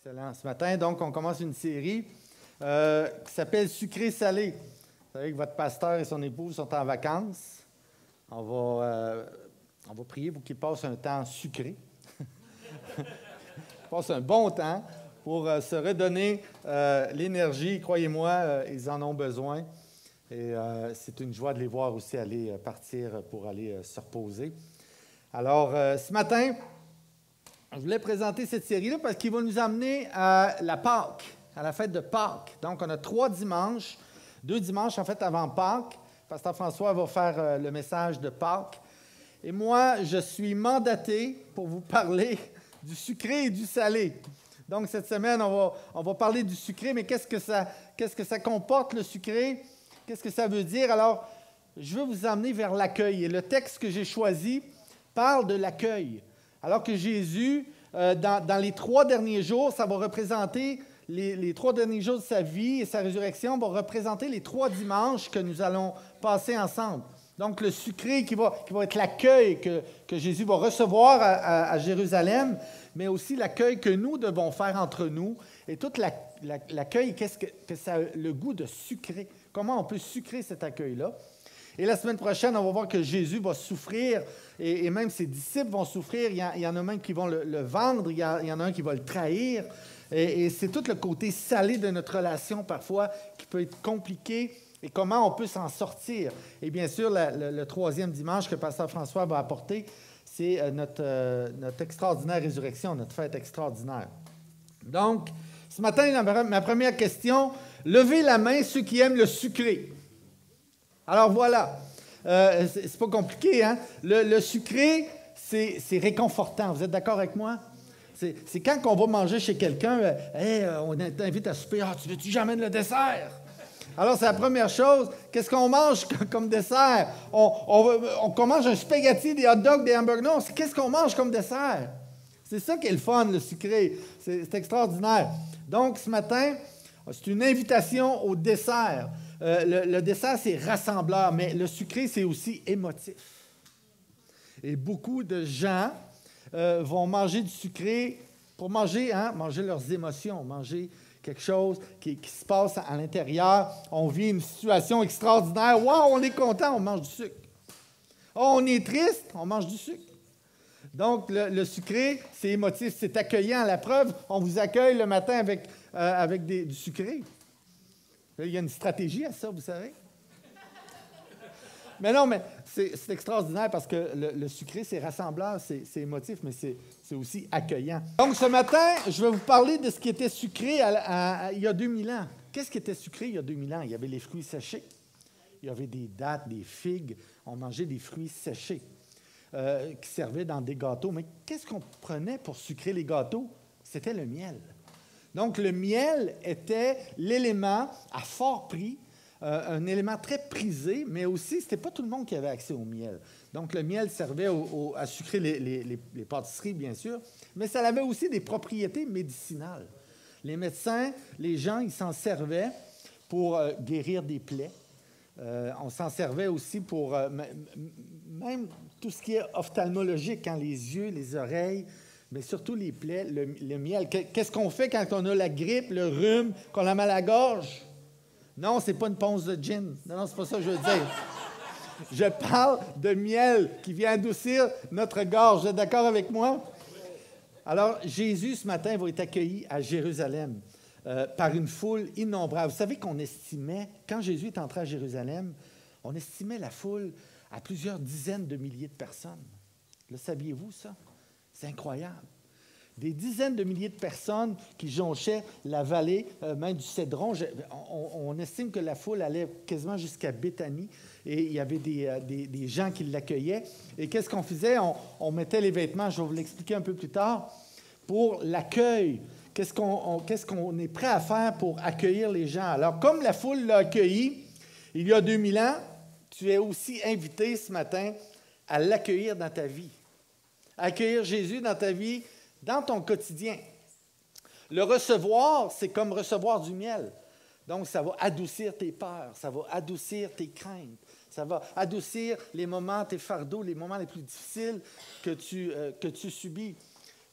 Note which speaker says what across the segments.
Speaker 1: Excellent. Ce matin, donc, on commence une série qui s'appelle Sucré-salé. Vous savez que votre pasteur et son épouse sont en vacances. On va prier pour qu'ils passent un temps sucré. Ils passent un bon temps pour se redonner l'énergie. Croyez-moi, ils en ont besoin. Et c'est une joie de les voir aussi aller partir pour aller se reposer. Alors, ce matin, je voulais présenter cette série-là parce qu'il va nous amener à la Pâque, à la fête de Pâques. Donc, on a 3 dimanches, 2 dimanches en fait avant Pâques. Pasteur François va faire le message de Pâques. Et moi, je suis mandaté pour vous parler du sucré et du salé. Donc, cette semaine, on va parler du sucré, mais qu'est-ce que ça comporte, le sucré? Qu'est-ce que ça veut dire? Alors, je veux vous amener vers l'accueil. Et le texte que j'ai choisi parle de l'accueil. Alors que Jésus, dans les 3 derniers jours, ça va représenter les 3 derniers jours de sa vie et sa résurrection vont représenter les 3 dimanches que nous allons passer ensemble. Donc, le sucré qui va être l'accueil que Jésus va recevoir à Jérusalem, mais aussi l'accueil que nous devons faire entre nous. Et tout l'accueil, qu'est-ce que ça a le goût de sucrer? Comment on peut sucrer cet accueil-là? Et la semaine prochaine, on va voir que Jésus va souffrir et même ses disciples vont souffrir. Il y en a même qui vont le vendre, il y en a un qui va le trahir. Et c'est tout le côté salé de notre relation parfois qui peut être compliqué et comment on peut s'en sortir. Et bien sûr, le 3e dimanche que Pasteur François va apporter, c'est notre extraordinaire résurrection, notre fête extraordinaire. Donc, ce matin, ma première question, levez la main ceux qui aiment le sucré. Alors voilà, c'est pas compliqué, hein? Le sucré, c'est réconfortant. Vous êtes d'accord avec moi? C'est quand on va manger chez quelqu'un, on t'invite à souper, tu veux-tu que j'amène le dessert? Alors, c'est la première chose. Qu'est-ce qu'on mange comme dessert? On mange un spaghetti, des hot dogs, des hamburgers. Non, qu'est-ce qu'on mange comme dessert? C'est ça qui est le fun, le sucré. C'est extraordinaire. Donc, ce matin, c'est une invitation au dessert. Le dessert, c'est rassembleur, mais le sucré, c'est aussi émotif. Et beaucoup de gens vont manger du sucré pour manger leurs émotions, manger quelque chose qui se passe à l'intérieur. On vit une situation extraordinaire. Wow, on est content, on mange du sucre. Oh, on est triste, on mange du sucre. Donc, le sucré, c'est émotif, c'est accueillant. La preuve, on vous accueille le matin avec du sucré. Il y a une stratégie à ça, vous savez. Mais non, mais c'est extraordinaire parce que le sucré, c'est rassembleur, c'est émotif, mais c'est aussi accueillant. Donc, ce matin, je vais vous parler de ce qui était sucré il y a 2000 ans. Qu'est-ce qui était sucré il y a 2000 ans? Il y avait les fruits séchés. Il y avait des dattes, des figues. On mangeait des fruits séchés qui servaient dans des gâteaux. Mais qu'est-ce qu'on prenait pour sucrer les gâteaux? C'était le miel. Donc, le miel était l'élément à fort prix, un élément très prisé, mais aussi, ce n'était pas tout le monde qui avait accès au miel. Donc, le miel servait à sucrer les pâtisseries, bien sûr, mais ça avait aussi des propriétés médicinales. Les médecins, les gens, ils s'en servaient pour guérir des plaies. On s'en servait aussi pour même tout ce qui est ophtalmologique, les yeux, les oreilles, mais surtout les plaies, le miel. Qu'est-ce qu'on fait quand on a la grippe, le rhume, qu'on a mal à la gorge? Non, c'est pas une ponce de gin. Non, c'est pas ça que je veux dire. Je parle de miel qui vient adoucir notre gorge. Vous êtes d'accord avec moi? Alors, Jésus, ce matin, va être accueilli à Jérusalem par une foule innombrable. Vous savez qu'on estimait, quand Jésus est entré à Jérusalem, on estimait la foule à plusieurs dizaines de milliers de personnes. Le saviez-vous, ça? C'est incroyable. Des dizaines de milliers de personnes qui jonchaient la vallée, même du Cédron. On estime que la foule allait quasiment jusqu'à Béthanie et il y avait des gens qui l'accueillaient. Et qu'est-ce qu'on faisait? On mettait les vêtements, je vais vous l'expliquer un peu plus tard, pour l'accueil. Qu'est-ce qu'on est prêt à faire pour accueillir les gens? Alors, comme la foule l'a accueilli il y a 2000 ans, tu es aussi invité ce matin à l'accueillir dans ta vie. Accueillir Jésus dans ta vie, dans ton quotidien. Le recevoir, c'est comme recevoir du miel. Donc, ça va adoucir tes peurs, ça va adoucir tes craintes, ça va adoucir les moments, tes fardeaux, les moments les plus difficiles que tu subis.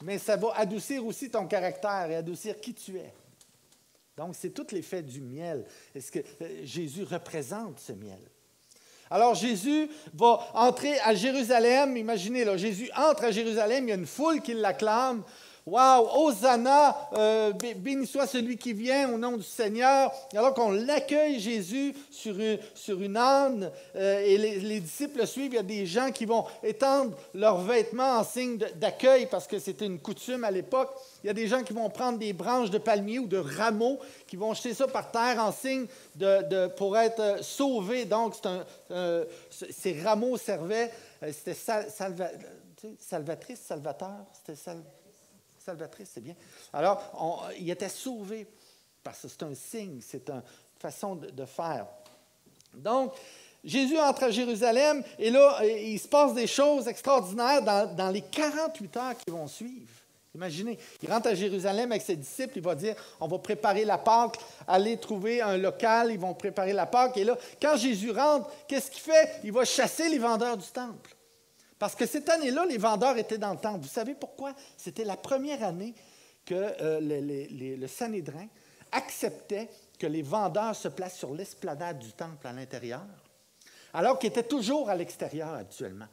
Speaker 1: mais ça va adoucir aussi ton caractère et adoucir qui tu es. Donc, c'est tout l'effet du miel. Est-ce que Jésus représente ce miel? Alors, Jésus va entrer à Jérusalem. Imaginez, là, Jésus entre à Jérusalem, il y a une foule qui l'acclame. Wow, Hosanna, béni soit celui qui vient au nom du Seigneur. Alors qu'on l'accueille, Jésus, sur une âne, et les disciples le suivent, il y a des gens qui vont étendre leurs vêtements en signe d'accueil parce que c'était une coutume à l'époque. Il y a des gens qui vont prendre des branches de palmier ou de rameaux, qui vont jeter ça par terre en signe pour être sauvés. Donc, ces rameaux servaient, c'était salvatrice, salvateur, c'était salvatrice, c'est bien. Alors, il était sauvé parce que c'est un signe, c'est une façon de faire. Donc, Jésus entre à Jérusalem et là, il se passe des choses extraordinaires dans les 48 heures qui vont suivre. Imaginez, il rentre à Jérusalem avec ses disciples, il va dire, on va préparer la Pâque, aller trouver un local, ils vont préparer la Pâque. Et là, quand Jésus rentre, qu'est-ce qu'il fait? Il va chasser les vendeurs du temple. Parce que cette année-là, les vendeurs étaient dans le temple. Vous savez pourquoi? C'était la première année que le Sanhédrin acceptait que les vendeurs se placent sur l'esplanade du temple à l'intérieur, alors qu'ils étaient toujours à l'extérieur habituellement.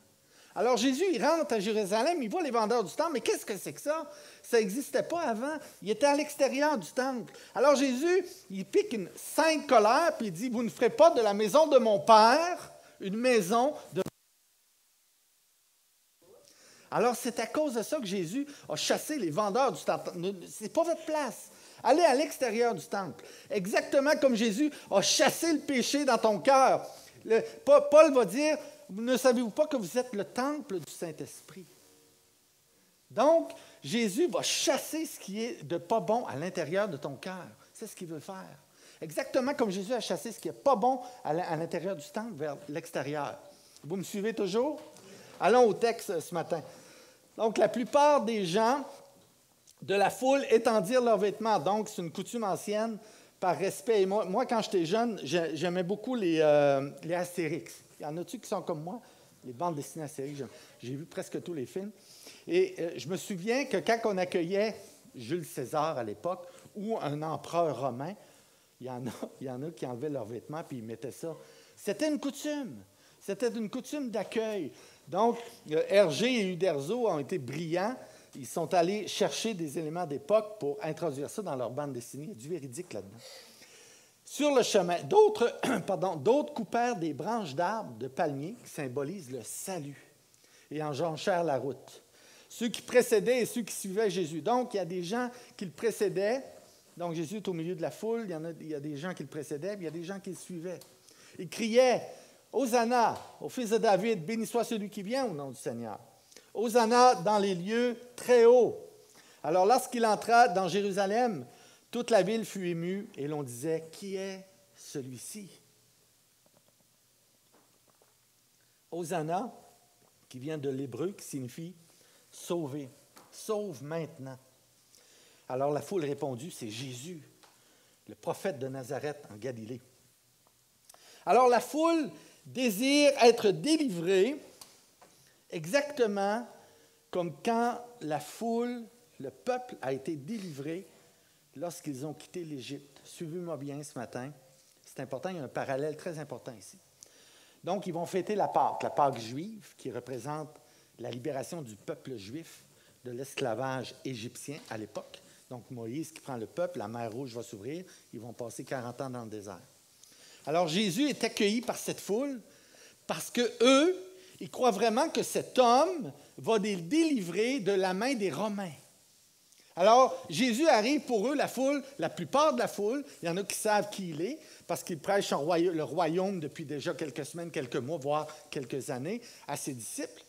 Speaker 1: Alors Jésus, il rentre à Jérusalem, il voit les vendeurs du temple, mais qu'est-ce que c'est que ça? Ça n'existait pas avant. Il était à l'extérieur du temple. Alors Jésus, il pique une sainte colère, puis il dit, vous ne ferez pas de la maison de mon Père une maison de... Alors, c'est à cause de ça que Jésus a chassé les vendeurs du temple. Ce n'est pas votre place. Allez à l'extérieur du temple. Exactement comme Jésus a chassé le péché dans ton cœur. Paul va dire, ne savez-vous pas que vous êtes le temple du Saint-Esprit? Donc, Jésus va chasser ce qui est de pas bon à l'intérieur de ton cœur. C'est ce qu'il veut faire. Exactement comme Jésus a chassé ce qui n'est pas bon à l'intérieur du temple vers l'extérieur. Vous me suivez toujours? Allons au texte ce matin. Donc, la plupart des gens de la foule étendirent leurs vêtements. Donc, c'est une coutume ancienne par respect. Et moi quand j'étais jeune, j'aimais beaucoup les Astérix. Il y en a-tu qui sont comme moi? Les bandes dessinées Astérix. J'ai vu presque tous les films. Et je me souviens que quand on accueillait Jules César à l'époque ou un empereur romain, il y en a qui enlevaient leurs vêtements puis ils mettaient ça. C'était une coutume. C'était une coutume d'accueil. Donc, Hergé et Uderzo ont été brillants. Ils sont allés chercher des éléments d'époque pour introduire ça dans leur bande dessinée. Il y a du véridique là-dedans. Sur le chemin, d'autres coupèrent des branches d'arbres de palmier qui symbolisent le salut et enjonchèrent la route. Ceux qui précédaient et ceux qui suivaient Jésus. Donc, il y a des gens qui le précédaient. Donc, Jésus est au milieu de la foule. Il y a des gens qui le précédaient, puis il y a des gens qui le suivaient. Ils criaient « Hosanna, au fils de David, béni soit celui qui vient au nom du Seigneur. » Hosanna dans les lieux très hauts. Alors, lorsqu'il entra dans Jérusalem, toute la ville fut émue et l'on disait « Qui est celui-ci? » Hosanna, qui vient de l'hébreu, qui signifie « sauver »,« sauve maintenant ». Alors la foule répondit « C'est Jésus, le prophète de Nazareth en Galilée. » Alors la foule désire être délivrée exactement comme quand la foule, le peuple a été délivré lorsqu'ils ont quitté l'Égypte. Suivez-moi bien ce matin. C'est important, il y a un parallèle très important ici. Donc, ils vont fêter la Pâque juive, qui représente la libération du peuple juif de l'esclavage égyptien à l'époque. Donc, Moïse qui prend le peuple, la mer Rouge va s'ouvrir, ils vont passer 40 ans dans le désert. Alors, Jésus est accueilli par cette foule parce qu'eux, ils croient vraiment que cet homme va les délivrer de la main des Romains. Alors, Jésus arrive pour eux, la foule, la plupart de la foule, il y en a qui savent qui il est, parce qu'il prêche le royaume depuis déjà quelques semaines, quelques mois, voire quelques années, à ses disciples.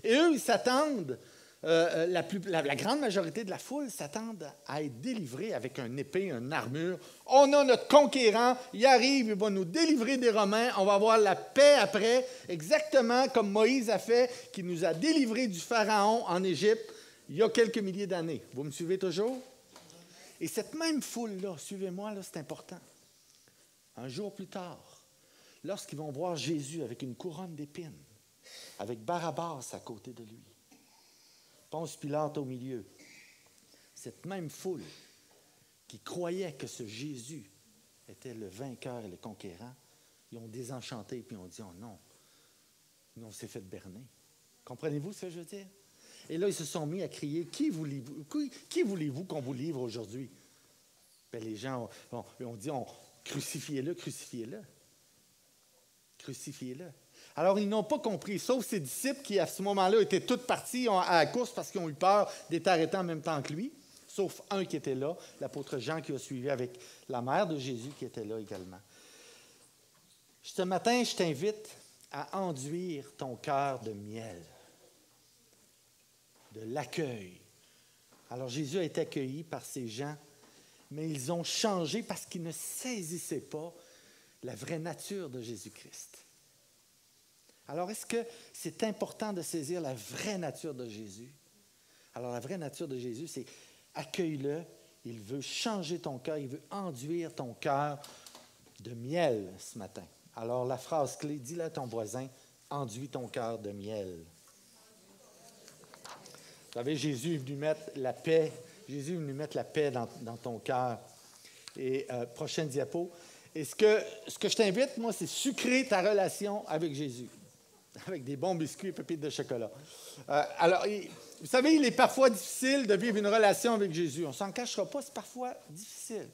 Speaker 1: Et eux, ils s'attendent, la grande majorité de la foule s'attendent à être délivrés avec une épée, une armure. On a notre conquérant, il arrive, il va nous délivrer des Romains, on va avoir la paix après, exactement comme Moïse a fait, qui nous a délivrés du Pharaon en Égypte il y a quelques milliers d'années. Vous me suivez toujours? Et cette même foule-là, suivez-moi, là, c'est important. Un jour plus tard, lorsqu'ils vont voir Jésus avec une couronne d'épines, avec Barabbas à côté de lui, Ponce Pilate au milieu. Cette même foule qui croyait que ce Jésus était le vainqueur et le conquérant, ils ont désenchanté et puis ont dit « Oh non, nous on s'est fait berner. » Comprenez-vous ce que je veux dire? Et là, ils se sont mis à crier « Qui voulez-vous qu'on vous livre aujourd'hui? » Bien, les gens ont dit « Crucifiez-le, crucifiez-le. Crucifiez-le. » Alors, ils n'ont pas compris, sauf ses disciples qui, à ce moment-là, étaient tous partis à la course parce qu'ils ont eu peur d'être arrêtés en même temps que lui, sauf un qui était là, l'apôtre Jean qui a suivi avec la mère de Jésus qui était là également. Ce matin, je t'invite à enduire ton cœur de miel, de l'accueil. Alors, Jésus a été accueilli par ces gens, mais ils ont changé parce qu'ils ne saisissaient pas la vraie nature de Jésus-Christ. Alors, est-ce que c'est important de saisir la vraie nature de Jésus? Alors, la vraie nature de Jésus, c'est accueille-le. Il veut changer ton cœur, il veut enduire ton cœur de miel ce matin. Alors, la phrase clé, dis-le à ton voisin, enduis ton cœur de miel. Vous savez, Jésus est venu mettre la paix. Jésus est venu mettre la paix dans ton cœur. Et prochaine diapo. Et ce que je t'invite, moi, c'est sucrer ta relation avec Jésus. Avec des bons biscuits et pépites de chocolat. Alors, vous savez, il est parfois difficile de vivre une relation avec Jésus. On ne s'en cachera pas, c'est parfois difficile.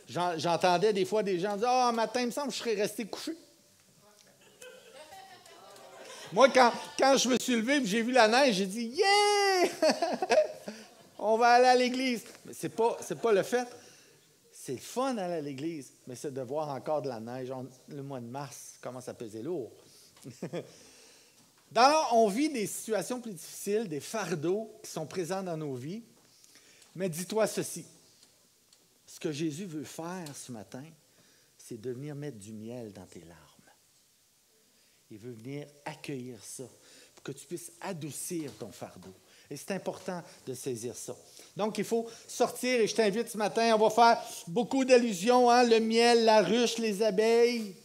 Speaker 1: J'entendais des fois des gens dire « Ah, matin, il me semble que je serais resté couché. » Moi, quand je me suis levé et j'ai vu la neige, j'ai dit « Yeah! On va aller à l'église. » Mais ce n'est pas le fait. C'est le fun d'aller à l'église, mais c'est de voir encore de la neige. Le mois de mars commence à peser lourd. On vit des situations plus difficiles, des fardeaux qui sont présents dans nos vies. Mais dis-toi ceci. Ce que Jésus veut faire ce matin, c'est de venir mettre du miel dans tes larmes. Il veut venir accueillir ça pour que tu puisses adoucir ton fardeau. Et c'est important de saisir ça. Donc, il faut sortir, et je t'invite ce matin, on va faire beaucoup d'allusions, hein, le miel, la ruche, les abeilles.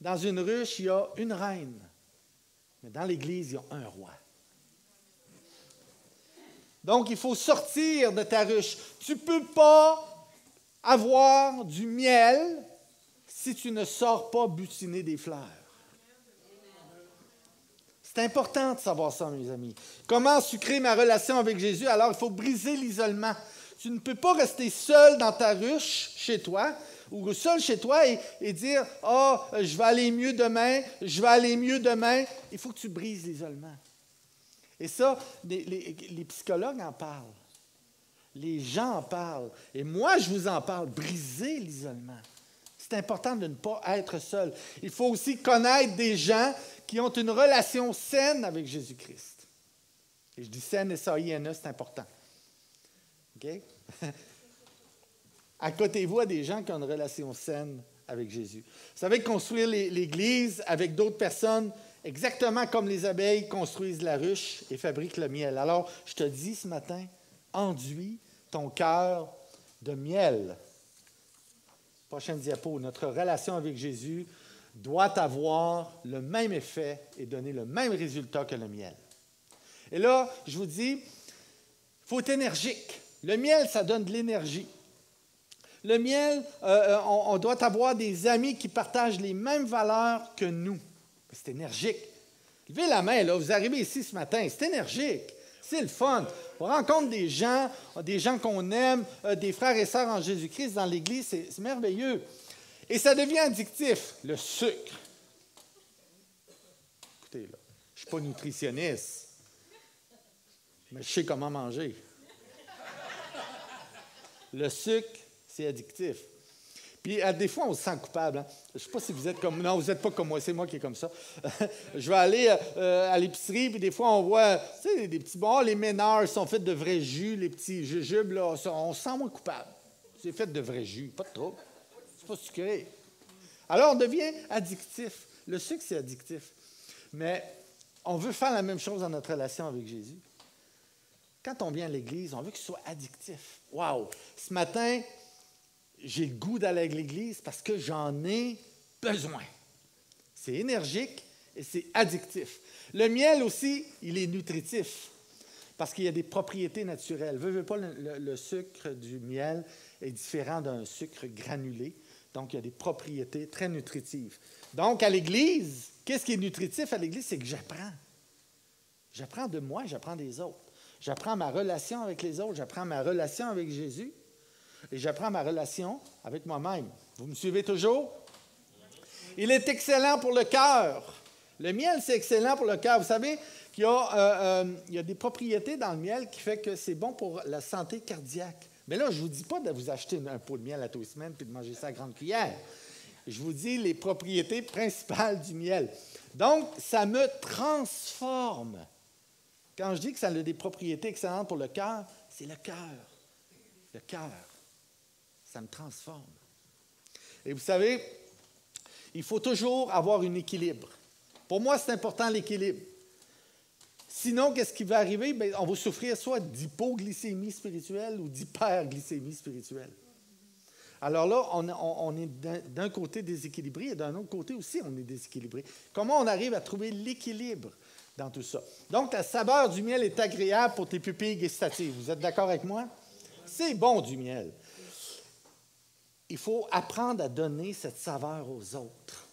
Speaker 1: Dans une ruche, il y a une reine. Mais dans l'Église, il y a un roi. Donc, il faut sortir de ta ruche. Tu ne peux pas avoir du miel si tu ne sors pas butiner des fleurs. C'est important de savoir ça, mes amis. Comment sucrer ma relation avec Jésus? Alors, il faut briser l'isolement. Tu ne peux pas rester seul dans ta ruche, chez toi, ou seul chez toi et dire « Ah, je vais aller mieux demain, je vais aller mieux demain. » Il faut que tu brises l'isolement. Et ça, les psychologues en parlent. Les gens en parlent. Et moi, je vous en parle. Briser l'isolement. C'est important de ne pas être seul. Il faut aussi connaître des gens qui ont une relation saine avec Jésus-Christ. Et je dis saine, S-A-I-N-E, c'est important. OK? Accotez-vous à des gens qui ont une relation saine avec Jésus. Vous savez, construire l'Église avec d'autres personnes, exactement comme les abeilles construisent la ruche et fabriquent le miel. Alors, je te dis ce matin, enduis ton cœur de miel. Prochaine diapo. Notre relation avec Jésus doit avoir le même effet et donner le même résultat que le miel. Et là, je vous dis, il faut être énergique. Le miel, ça donne de l'énergie. Le miel, on doit avoir des amis qui partagent les mêmes valeurs que nous. C'est énergique. Levez la main, là, vous arrivez ici ce matin, c'est énergique. C'est le fun. On rencontre des gens qu'on aime, des frères et sœurs en Jésus-Christ dans l'Église, c'est merveilleux. Et ça devient addictif, le sucre. Écoutez, là, je ne suis pas nutritionniste, mais je sais comment manger. Le sucre, c'est addictif. Puis, des fois, on se sent coupable. Hein? Je ne sais pas si vous êtes comme... Non, vous n'êtes pas comme moi, c'est moi qui est comme ça. Je vais aller à l'épicerie, puis des fois, on voit, tu sais, des petits bons, les Ménards sont faits de vrais jus, les petits jujubes, là, on se sent moins coupable. C'est fait de vrais jus, pas de trouble. C'est pas sucré. Alors, on devient addictif. Le sucre, c'est addictif. Mais on veut faire la même chose dans notre relation avec Jésus. Quand on vient à l'Église, on veut que ce soit addictif. Wow! Ce matin, j'ai le goût d'aller à l'Église parce que j'en ai besoin. C'est énergique et c'est addictif. Le miel aussi, il est nutritif. Parce qu'il y a des propriétés naturelles. Veux pas, le sucre du miel est différent d'un sucre granulé. Donc, il y a des propriétés très nutritives. Donc, à l'Église, qu'est-ce qui est nutritif à l'Église? C'est que j'apprends. J'apprends de moi, j'apprends des autres. J'apprends ma relation avec les autres, j'apprends ma relation avec Jésus et j'apprends ma relation avec moi-même. Vous me suivez toujours? Il est excellent pour le cœur. Le miel, c'est excellent pour le cœur. Vous savez qu'il y a des propriétés dans le miel qui font que c'est bon pour la santé cardiaque. Mais là, je ne vous dis pas de vous acheter un pot de miel à tous les semaines et de manger ça à grande cuillère. Je vous dis les propriétés principales du miel. Donc, ça me transforme. Quand je dis que ça a des propriétés excellentes pour le cœur, c'est le cœur. Le cœur. Ça me transforme. Et vous savez, il faut toujours avoir un équilibre. Pour moi, c'est important l'équilibre. Sinon, qu'est-ce qui va arriver? Bien, on va souffrir soit d'hypoglycémie spirituelle ou d'hyperglycémie spirituelle. Alors là, on est d'un côté déséquilibré et d'un autre côté aussi, on est déséquilibré. Comment on arrive à trouver l'équilibre dans tout ça? Donc, la saveur du miel est agréable pour tes pupilles gustatives. Vous êtes d'accord avec moi? C'est bon du miel. Il faut apprendre à donner cette saveur aux autres.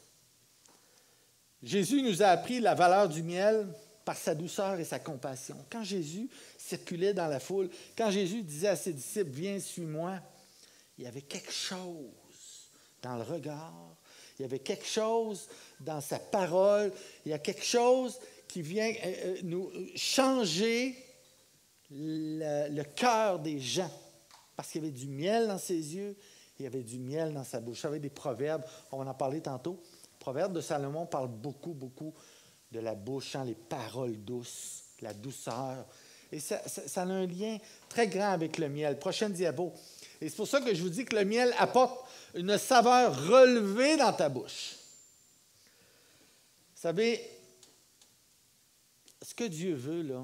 Speaker 1: Jésus nous a appris la valeur du miel par sa douceur et sa compassion. Quand Jésus circulait dans la foule, quand Jésus disait à ses disciples, « Viens, suis-moi », il y avait quelque chose dans le regard, il y avait quelque chose dans sa parole, il y a quelque chose qui vient nous changer le cœur des gens. Parce qu'il y avait du miel dans ses yeux, il y avait du miel dans sa bouche. Vous savez, des proverbes, on va en parler tantôt. Le proverbe de Salomon parle beaucoup de la bouche, les paroles douces, la douceur. Et ça a un lien très grand avec le miel. Prochaine diapo. Et c'est pour ça que je vous dis que le miel apporte une saveur relevée dans ta bouche. Vous savez, ce que Dieu veut, là,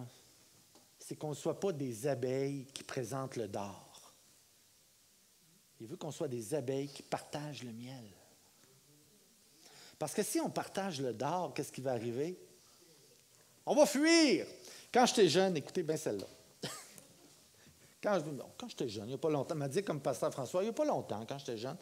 Speaker 1: c'est qu'on ne soit pas des abeilles qui présentent le dard. Il veut qu'on soit des abeilles qui partagent le miel. Parce que si on partage le dard, qu'est-ce qui va arriver? On va fuir. Quand j'étais jeune, écoutez bien celle-là. Quand j'étais jeune, il n'y a pas longtemps, on m'a dit comme pasteur François, il n'y a pas longtemps, quand j'étais jeune,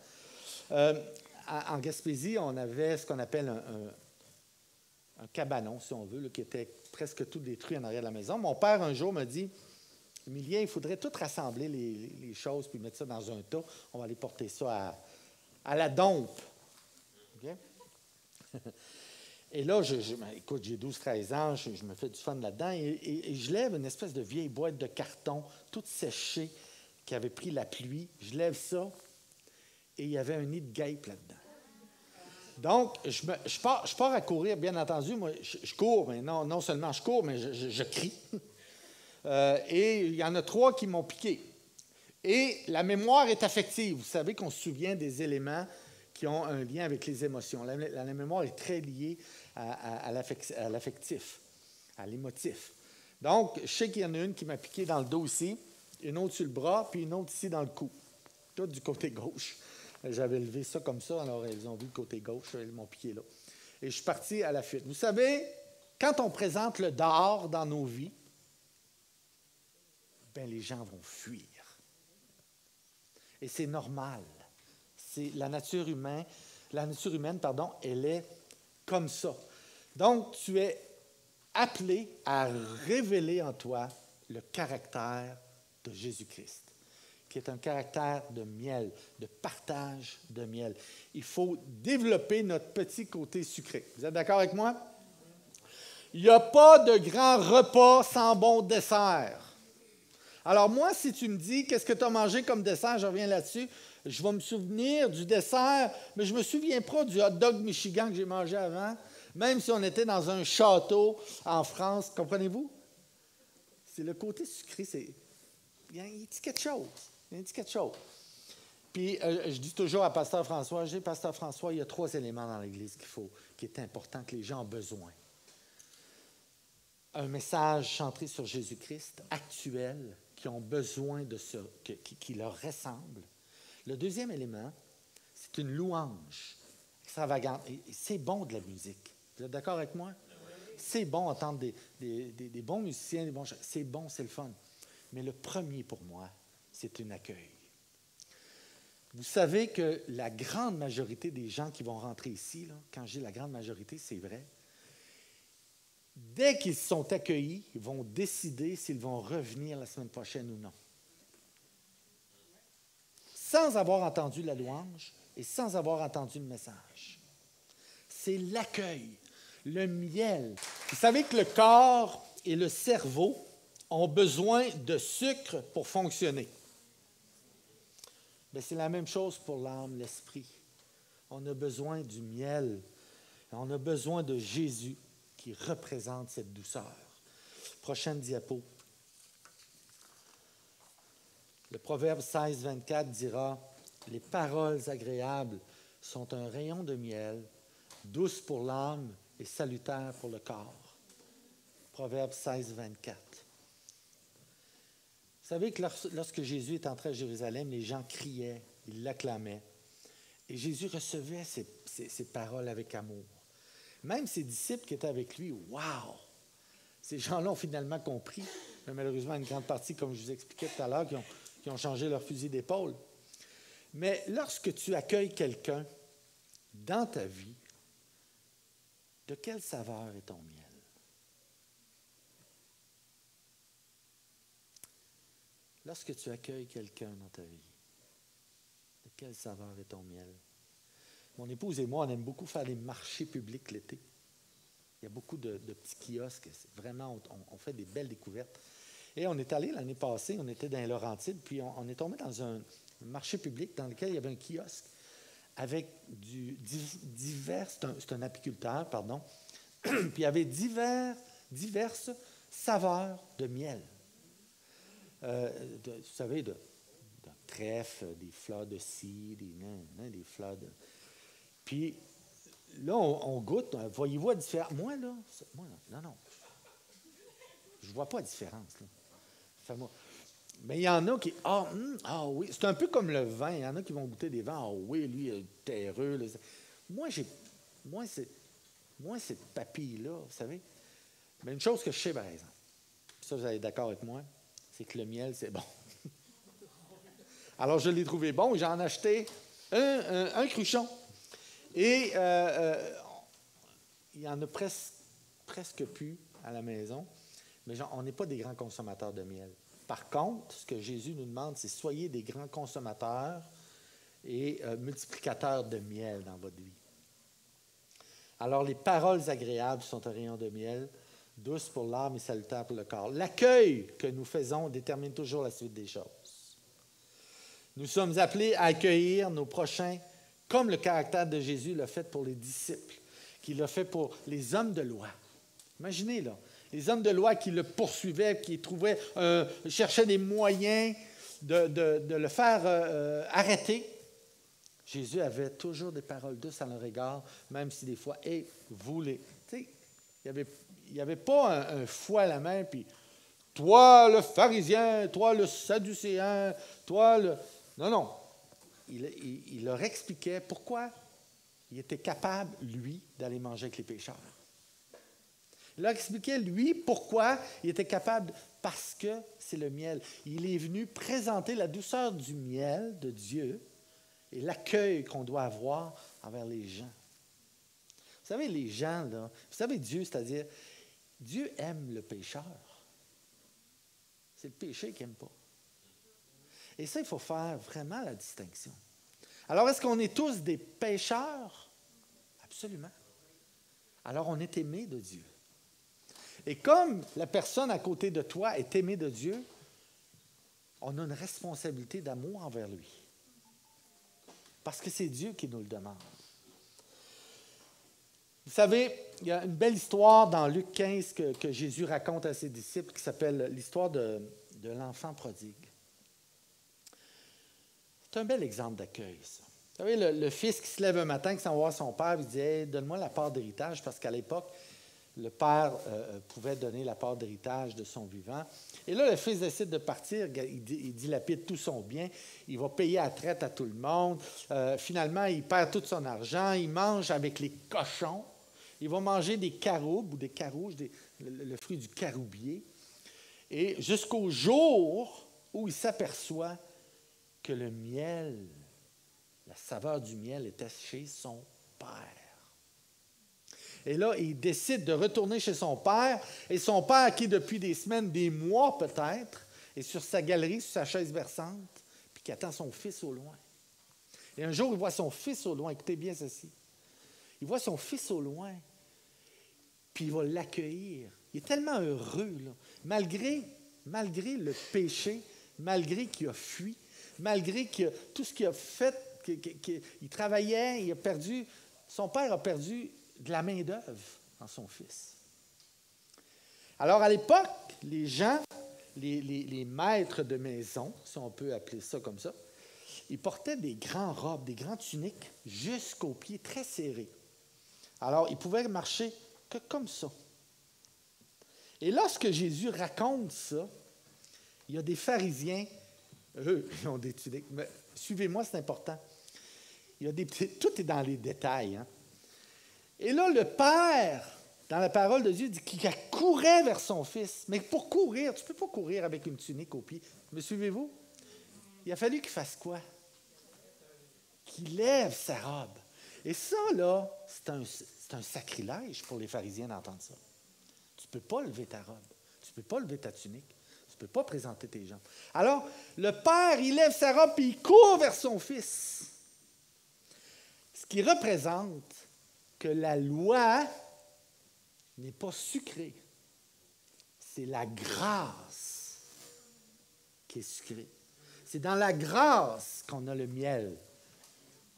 Speaker 1: en Gaspésie, on avait ce qu'on appelle un cabanon, si on veut, là, qui était presque tout détruit en arrière de la maison. Mon père, un jour, m'a dit, « Emilien, il faudrait tout rassembler les choses puis mettre ça dans un tas. On va aller porter ça à la dompe. Okay? » Et là, écoute, j'ai 12-13 ans, je me fais du fun là-dedans, et je lève une espèce de vieille boîte de carton, toute séchée, qui avait pris la pluie. Je lève ça, et il y avait un nid de guêpe là-dedans. Donc, je pars à courir, bien entendu. Moi, je cours, mais non seulement je cours, mais je crie. Et il y en a 3 qui m'ont piqué. Et la mémoire est affective. Vous savez qu'on se souvient des éléments qui ont un lien avec les émotions. La mémoire est très liée à l'affectif, à l'émotif. Donc, je sais qu'il y en a une qui m'a piqué dans le dos ici, une autre sur le bras, puis une autre ici dans le cou. Tout du côté gauche. J'avais levé ça comme ça, alors ils ont vu le côté gauche, ils m'ont piqué là. Et je suis parti à la fuite. Vous savez, quand on présente le dard dans nos vies, bien, les gens vont fuir. Et c'est normal. C'est la nature humaine, elle est comme ça. Donc, tu es appelé à révéler en toi le caractère de Jésus-Christ, qui est un caractère de miel, de partage de miel. Il faut développer notre petit côté sucré. Vous êtes d'accord avec moi? Il n'y a pas de grand repas sans bon dessert. Alors moi, si tu me dis, qu'est-ce que tu as mangé comme dessert, je reviens là-dessus, je vais me souvenir du dessert, mais je ne me souviens pas du hot dog Michigan que j'ai mangé avant, même si on était dans un château en France. Comprenez-vous? C'est le côté sucré, il y a un petit quelque chose. Puis, je dis toujours à Pasteur François, Pasteur François, il y a 3 éléments dans l'Église qui est important, que les gens ont besoin. Un message centré sur Jésus-Christ, actuel, qui ont besoin de ça, qui leur ressemble. Le deuxième élément, c'est une louange extravagante. Et c'est bon de la musique. Vous êtes d'accord avec moi? C'est bon entendre des bons musiciens, des bons chants. C'est bon, c'est le fun. Mais le premier pour moi, c'est un accueil. Vous savez que la grande majorité des gens qui vont rentrer ici, là, quand je dis la grande majorité, c'est vrai, dès qu'ils sont accueillis, ils vont décider s'ils vont revenir la semaine prochaine ou non. Sans avoir entendu la louange et sans avoir entendu le message. C'est l'accueil, le miel. Vous savez que le corps et le cerveau ont besoin de sucre pour fonctionner. Bien, c'est la même chose pour l'âme, l'esprit. On a besoin du miel. On a besoin de Jésus qui représente cette douceur. Prochaine diapo. Le Proverbe 16, 24 dira « Les paroles agréables sont un rayon de miel, douces pour l'âme et salutaires pour le corps. » Proverbe 16, 24. Vous savez que lorsque Jésus est entré à Jérusalem, les gens criaient, ils l'acclamaient. Et Jésus recevait ces paroles avec amour. Même ses disciples qui étaient avec lui, wow! Ces gens-là ont finalement compris, mais malheureusement, une grande partie, comme je vous expliquais tout à l'heure, qui ont changé leur fusil d'épaule. Mais lorsque tu accueilles quelqu'un dans ta vie, de quelle saveur est ton miel? Lorsque tu accueilles quelqu'un dans ta vie, de quelle saveur est ton miel? Mon épouse et moi, on aime beaucoup faire des marchés publics l'été. Il y a beaucoup de petits kiosques. Vraiment, on fait des belles découvertes. Et on est allé l'année passée, on était dans les Laurentides, puis on est tombé dans un marché public dans lequel il y avait un kiosque avec divers, c'est un apiculteur, pardon, puis il y avait diverses saveurs de miel. Vous savez, de trèfle, des fleurs de scie, des fleurs de... Puis là, on goûte. Voyez-vous la différence? Moi, là, non. Je ne vois pas la différence. Là. Enfin, mais il y en a qui... Ah oui, c'est un peu comme le vin. Il y en a qui vont goûter des vins. Ah oui, lui, il est terreux. Là. Moi, cette papille-là, vous savez. Mais une chose que je sais, par exemple, ça, vous allez être d'accord avec moi, c'est que le miel, c'est bon. Alors, je l'ai trouvé bon et j'en ai acheté un cruchon. Et il y en a presque plus à la maison, mais on n'est pas des grands consommateurs de miel. Par contre, ce que Jésus nous demande, c'est soyez des grands consommateurs et multiplicateurs de miel dans votre vie. Alors, les paroles agréables sont un rayon de miel, douces pour l'âme et salutaires pour le corps. L'accueil que nous faisons détermine toujours la suite des choses. Nous sommes appelés à accueillir nos prochains comme le caractère de Jésus l'a fait pour les disciples, qu'il l'a fait pour les hommes de loi. Imaginez, là, les hommes de loi qui le poursuivaient, qui cherchaient des moyens de le faire arrêter. Jésus avait toujours des paroles douces à leur égard, même si des fois, vous les... Tu sais, il n'y avait pas un fouet à la main, puis toi le pharisien, toi le sadducéen, toi le... Non. Il leur expliquait pourquoi il était capable, lui, d'aller manger avec les pécheurs. Il leur expliquait, lui, pourquoi il était capable, parce que c'est le miel. Il est venu présenter la douceur du miel de Dieu et l'accueil qu'on doit avoir envers les gens. Vous savez, les gens, là, vous savez, Dieu, c'est-à-dire, Dieu aime le pécheur. C'est le péché qu'il n'aime pas. Et ça, il faut faire vraiment la distinction. Alors, est-ce qu'on est tous des pécheurs? Absolument. Alors, on est aimé de Dieu. Et comme la personne à côté de toi est aimée de Dieu, on a une responsabilité d'amour envers lui. Parce que c'est Dieu qui nous le demande. Vous savez, il y a une belle histoire dans Luc 15 que Jésus raconte à ses disciples qui s'appelle l'histoire de l'enfant prodigue. C'est un bel exemple d'accueil, ça. Vous savez, le fils qui se lève un matin, qui s'en va voir son père, il dit hey, « Donne-moi la part d'héritage », parce qu'à l'époque, le père pouvait donner la part d'héritage de son vivant. Et là, le fils décide de partir, il dilapide tout son bien, il va payer à traite à tout le monde. Finalement, il perd tout son argent, il mange avec les cochons, Il va manger des caroubes ou des carouges, le fruit du caroubier, et jusqu'au jour où il s'aperçoit que le miel, la saveur du miel était chez son père. Et là, il décide de retourner chez son père, et son père, qui depuis des semaines, des mois peut-être, est sur sa galerie, sur sa chaise berçante, puis qui attend son fils au loin. Et un jour, il voit son fils au loin. Écoutez bien ceci. Il voit son fils au loin, puis il va l'accueillir. Il est tellement heureux, là, malgré le péché, malgré qu'il a fui, malgré tout ce qu'il a fait, qu'il travaillait, il a perdu, son père a perdu de la main-d'œuvre dans son fils. Alors, à l'époque, les gens, les maîtres de maison, si on peut appeler ça comme ça, ils portaient des grandes robes, des grandes tuniques jusqu'aux pieds, très serrés. Alors, ils pouvaient marcher que comme ça. Et lorsque Jésus raconte ça, il y a des pharisiens, eux, ils ont des tuniques, mais suivez-moi, c'est important. Il y a tout est dans les détails. Hein? Et là, le Père, dans la parole de Dieu, dit qu'il courait vers son fils. Mais pour courir, tu ne peux pas courir avec une tunique aux pieds. Me suivez-vous? Il a fallu qu'il fasse quoi? Qu'il lève sa robe. Et ça, là, c'est un sacrilège pour les pharisiens d'entendre ça. Tu ne peux pas lever ta robe. Tu ne peux pas lever ta tunique. Tu ne peux pas présenter tes jambes. Alors, le Père, il lève sa robe et il court vers son fils. Ce qui représente que la loi n'est pas sucrée. C'est la grâce qui est sucrée. C'est dans la grâce qu'on a le miel.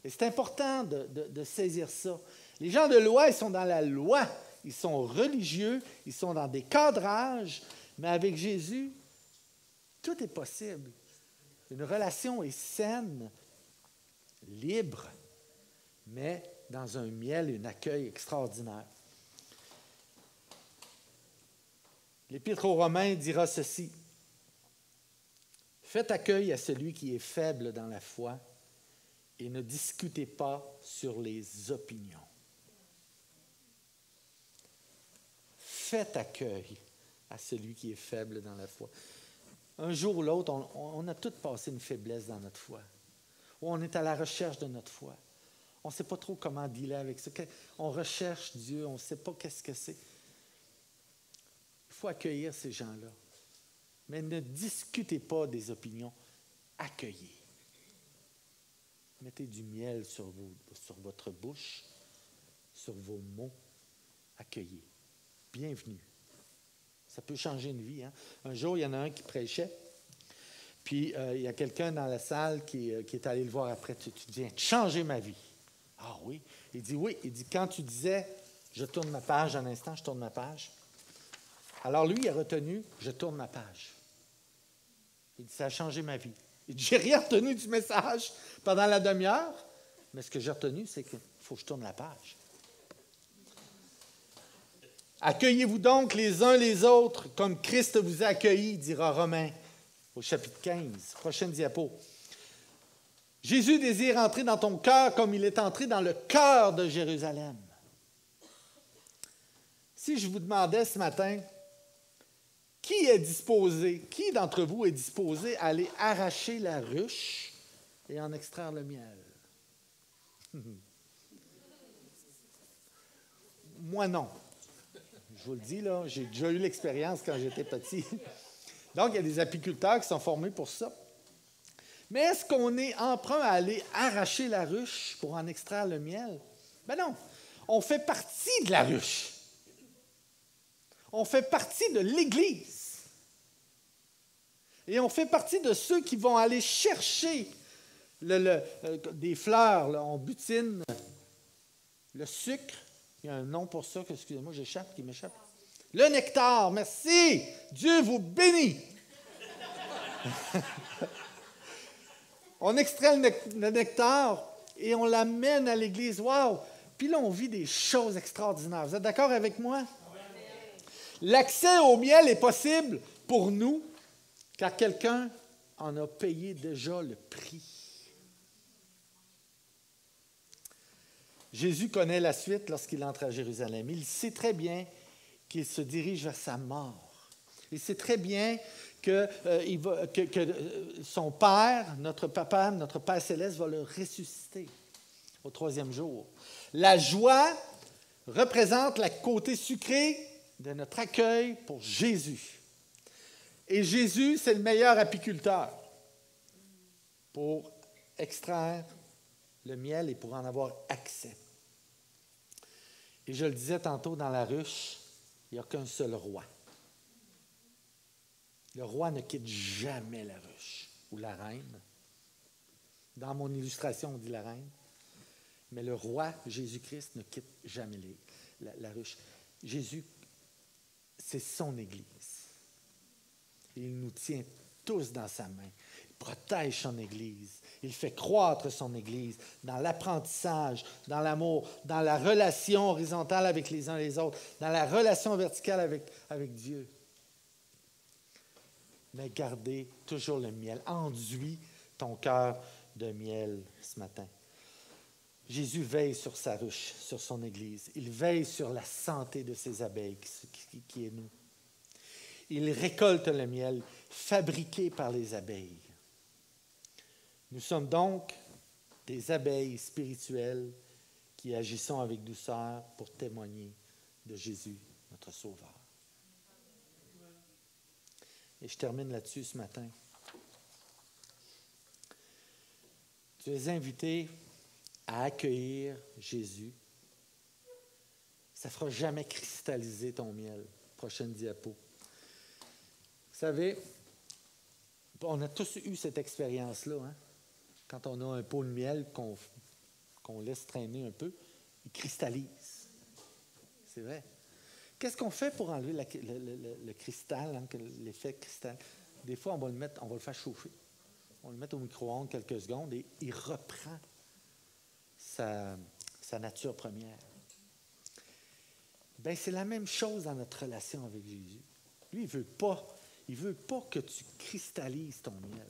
Speaker 1: Et c'est important de saisir ça. Les gens de loi, ils sont dans la loi. Ils sont religieux, ils sont dans des cadrages, mais avec Jésus, tout est possible. Une relation est saine, libre, mais dans un miel et un accueil extraordinaire. L'Épître aux Romains dira ceci. Faites accueil à celui qui est faible dans la foi et ne discutez pas sur les opinions. Faites accueil à celui qui est faible dans la foi. Un jour ou l'autre, on a tous passé une faiblesse dans notre foi. Ou on est à la recherche de notre foi. On ne sait pas trop comment dealer avec ça. On recherche Dieu, on ne sait pas qu'est-ce que c'est. Il faut accueillir ces gens-là. Mais ne discutez pas des opinions. Accueillez. Mettez du miel sur votre bouche, sur vos mots. Accueillez. Bienvenue. Ça peut changer une vie. Hein? Un jour, il y en a un qui prêchait, puis il y a quelqu'un dans la salle qui est allé le voir après. Tu viens de changer ma vie. Ah oui? Il dit oui. Il dit, quand tu disais, je tourne ma page un instant, je tourne ma page. Alors lui, il a retenu, je tourne ma page. Il dit, ça a changé ma vie. Il dit, j'ai rien retenu du message pendant la demi-heure, mais ce que j'ai retenu, c'est qu'il faut que je tourne la page. Accueillez-vous donc les uns les autres comme Christ vous a accueillis, dira Romains au chapitre 15. Prochaine diapo. Jésus désire entrer dans ton cœur comme il est entré dans le cœur de Jérusalem. Si je vous demandais ce matin, qui d'entre vous est disposé à aller arracher la ruche et en extraire le miel? Moi, non. Je vous le dis, là, j'ai déjà eu l'expérience quand j'étais petit. Donc, il y a des apiculteurs qui sont formés pour ça. Mais est-ce qu'on est emprunt à aller arracher la ruche pour en extraire le miel? Ben non. On fait partie de la ruche. On fait partie de l'Église. Et on fait partie de ceux qui vont aller chercher des fleurs. Là, on butine le sucre. Il y a un nom pour ça, excusez-moi, qui m'échappe. Le nectar, merci. Dieu vous bénit. On extrait le nectar et on l'amène à l'Église. Wow! Puis là, on vit des choses extraordinaires. Vous êtes d'accord avec moi? L'accès au miel est possible pour nous, car quelqu'un en a payé déjà le prix. Jésus connaît la suite lorsqu'il entre à Jérusalem. Il sait très bien qu'il se dirige vers sa mort. Il sait très bien que son Père, notre Père céleste, va le ressusciter au 3e jour. La joie représente le côté sucré de notre accueil pour Jésus. Et Jésus, c'est le meilleur apiculteur pour extraire le miel et pour en avoir accès. Et je le disais tantôt, dans la ruche, il n'y a qu'un seul roi. Le roi ne quitte jamais la ruche, ou la reine. Dans mon illustration, on dit la reine. Mais le roi, Jésus-Christ, ne quitte jamais la ruche. Jésus, c'est son Église. Il nous tient tous dans sa main. Il protège son Église. Il fait croître son Église dans l'apprentissage, dans l'amour, dans la relation horizontale avec les uns et les autres, dans la relation verticale avec Dieu. Mais gardez toujours le miel. Enduis ton cœur de miel ce matin. Jésus veille sur sa ruche, sur son Église. Il veille sur la santé de ses abeilles, qui est nous. Il récolte le miel fabriqué par les abeilles. Nous sommes donc des abeilles spirituelles qui agissons avec douceur pour témoigner de Jésus, notre Sauveur. Et je termine là-dessus ce matin. Tu es invité à accueillir Jésus. Ça ne fera jamais cristalliser ton miel. Prochaine diapo. Vous savez, on a tous eu cette expérience-là. Hein? Quand on a un pot de miel qu'on laisse traîner un peu, il cristallise. C'est vrai. Qu'est-ce qu'on fait pour enlever le cristal, hein, l'effet cristal? Des fois, on va le faire chauffer. On va le mettre au micro-ondes quelques secondes et il reprend sa nature première. Bien, c'est la même chose dans notre relation avec Jésus. Lui, il ne veut pas que tu cristallises ton miel.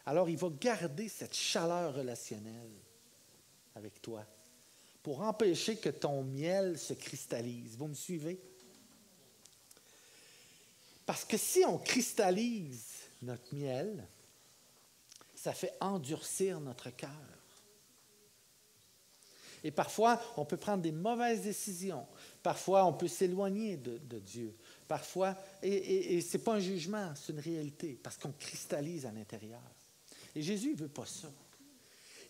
Speaker 1: Alors, il va garder cette chaleur relationnelle avec toi pour empêcher que ton miel se cristallise. Vous me suivez? Parce que si on cristallise notre miel, ça fait endurcir notre cœur. Et parfois, on peut prendre des mauvaises décisions. Parfois, on peut s'éloigner de Dieu. Parfois, et ce n'est pas un jugement, c'est une réalité, parce qu'on cristallise à l'intérieur. Et Jésus, il ne veut pas ça.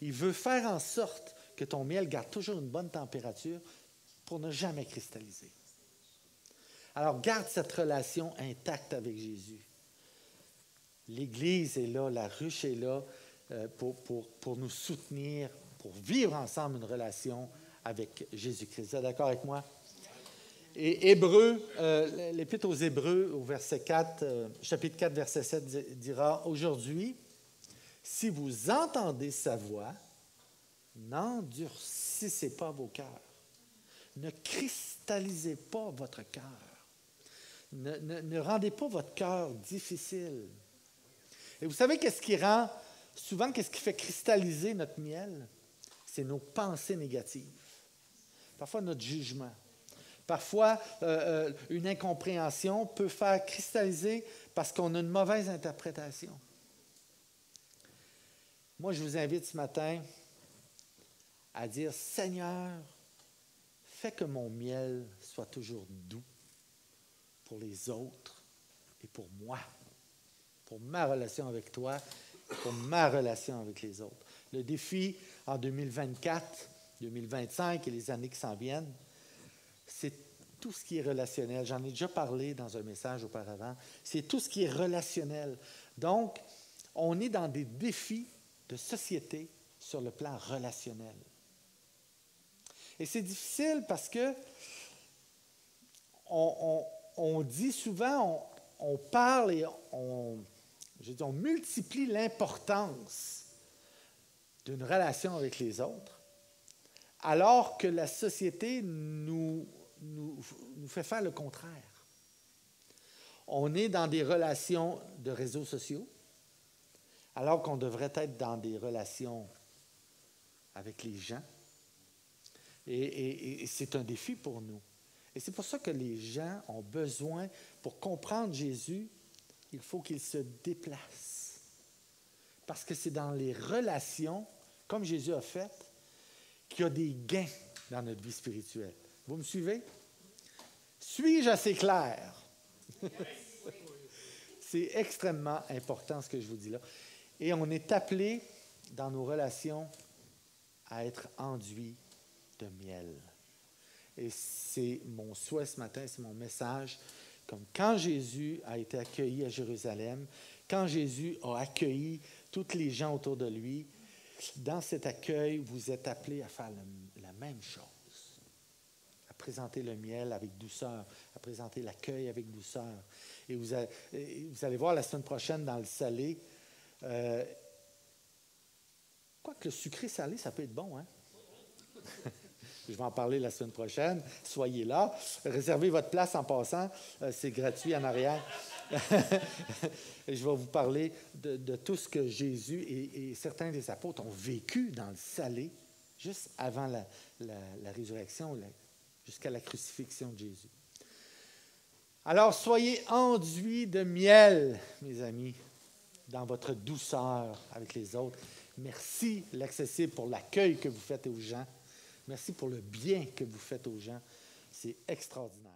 Speaker 1: Il veut faire en sorte que ton miel garde toujours une bonne température pour ne jamais cristalliser. Alors, garde cette relation intacte avec Jésus. L'Église est là, la ruche est là pour nous soutenir, pour vivre ensemble une relation avec Jésus-Christ. Vous êtes d'accord avec moi? Et Hébreux, l'Épître aux Hébreux, au verset 4, chapitre 4, verset 7, dira « Aujourd'hui, si vous entendez sa voix, n'endurcissez pas vos cœurs. Ne cristallisez pas votre cœur. Ne rendez pas votre cœur difficile. » Et vous savez qu'est-ce qui fait cristalliser notre miel? C'est nos pensées négatives. Parfois, notre jugement. Parfois, une incompréhension peut faire cristalliser parce qu'on a une mauvaise interprétation. Moi, je vous invite ce matin à dire, Seigneur, fais que mon miel soit toujours doux pour les autres et pour moi, pour ma relation avec toi, pour ma relation avec les autres. Le défi en 2024, 2025 et les années qui s'en viennent, c'est tout ce qui est relationnel. J'en ai déjà parlé dans un message auparavant. C'est tout ce qui est relationnel. Donc, on est dans des défis de société sur le plan relationnel. Et c'est difficile parce que on dit souvent, on parle et on multiplie l'importance d'une relation avec les autres, alors que la société nous fait faire le contraire. On est dans des relations de réseaux sociaux, alors qu'on devrait être dans des relations avec les gens. Et c'est un défi pour nous. Et c'est pour ça que les gens ont besoin, pour comprendre Jésus, il faut qu'ils se déplacent. Parce que c'est dans les relations, comme Jésus a fait, qu'il y a des gains dans notre vie spirituelle. Vous me suivez? Suis-je assez clair? C'est extrêmement important ce que je vous dis là. Et on est appelé dans nos relations à être enduits de miel. Et c'est mon souhait ce matin, c'est mon message. Comme quand Jésus a été accueilli à Jérusalem, quand Jésus a accueilli tous les gens autour de lui, dans cet accueil, vous êtes appelés à faire la même chose. À présenter le miel avec douceur, à présenter l'accueil avec douceur. Et vous allez voir la semaine prochaine dans le salé, quoique le sucré-salé, ça peut être bon, hein? Je vais en parler la semaine prochaine. Soyez là. Réservez votre place en passant. C'est gratuit en arrière. Je vais vous parler de tout ce que Jésus et certains des apôtres ont vécu dans le salé juste avant la résurrection, jusqu'à la crucifixion de Jésus. Alors, soyez enduits de miel, mes amis, dans votre douceur avec les autres. Merci, l'Accessible, pour l'accueil que vous faites aux gens. Merci pour le bien que vous faites aux gens. C'est extraordinaire.